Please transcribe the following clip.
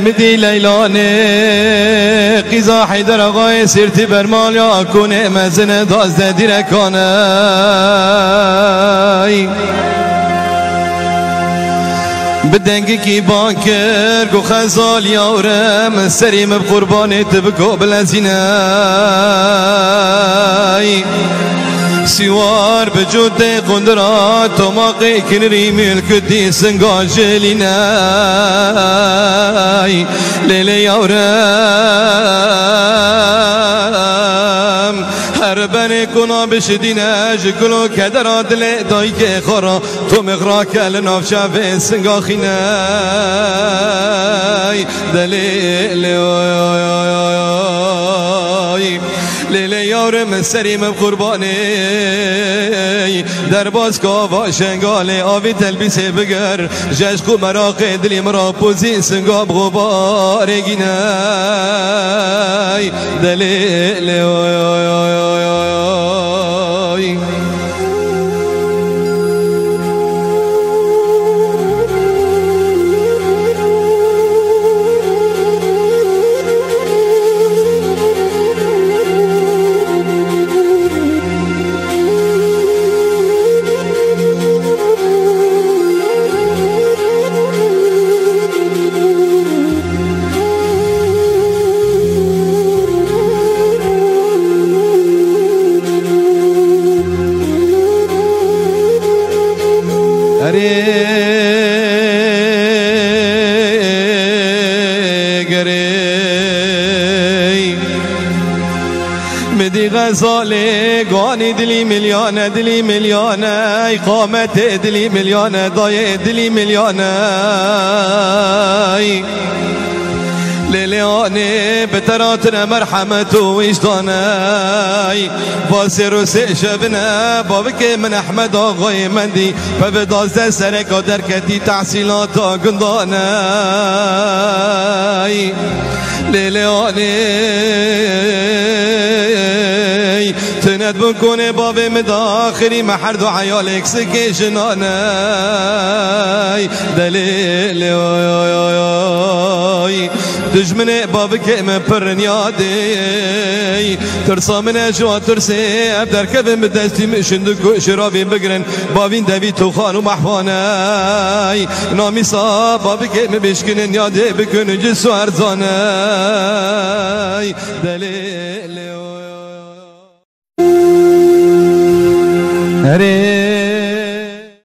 مدی لیلانه قیزا حیدر آقای سیرتی برمال یا کنه مزن دازده دیرکانه بدنگی کی بانکر گو خزال یارم سریم بقربانت بکو بلزینه سوار بجود قندرات وماقي كنري ملك دي سنقاجلنا ليلي يورم هربني كنا بشدينا جكلو كدرات لي دايك خرا تو مغراك لناف شافي سنقاخينا دليل لیلی یارم سریم قربانی در باز کاوا شنگاله آوی تلبیسه بگر جشق مراق دلی مرا پوزی سنگاب غبار گینای دلیل مدی غزاله گانی دلی میلیانه اقامت دلی میلیانه دای دلی میلیانه لیلیانه بتراتنا مرحمت و وجدانه واسر و شبنا بابك من احمد آقای مندی و به 12 سرکا درکتی تحصیلات گندانه لیلیانه تند بکنه باب مداخری محرد و عیالک سکی جنانه دلیل دجمنه باب که من پرن یادی ترسا من اجوا ترسی ابدر کبن بدستی مشندکو شرابی بگرن بابین دوی تو خانو محوانه نامی صاب باب که من بشکنن یاده بکنن جسو ارزانه دلیل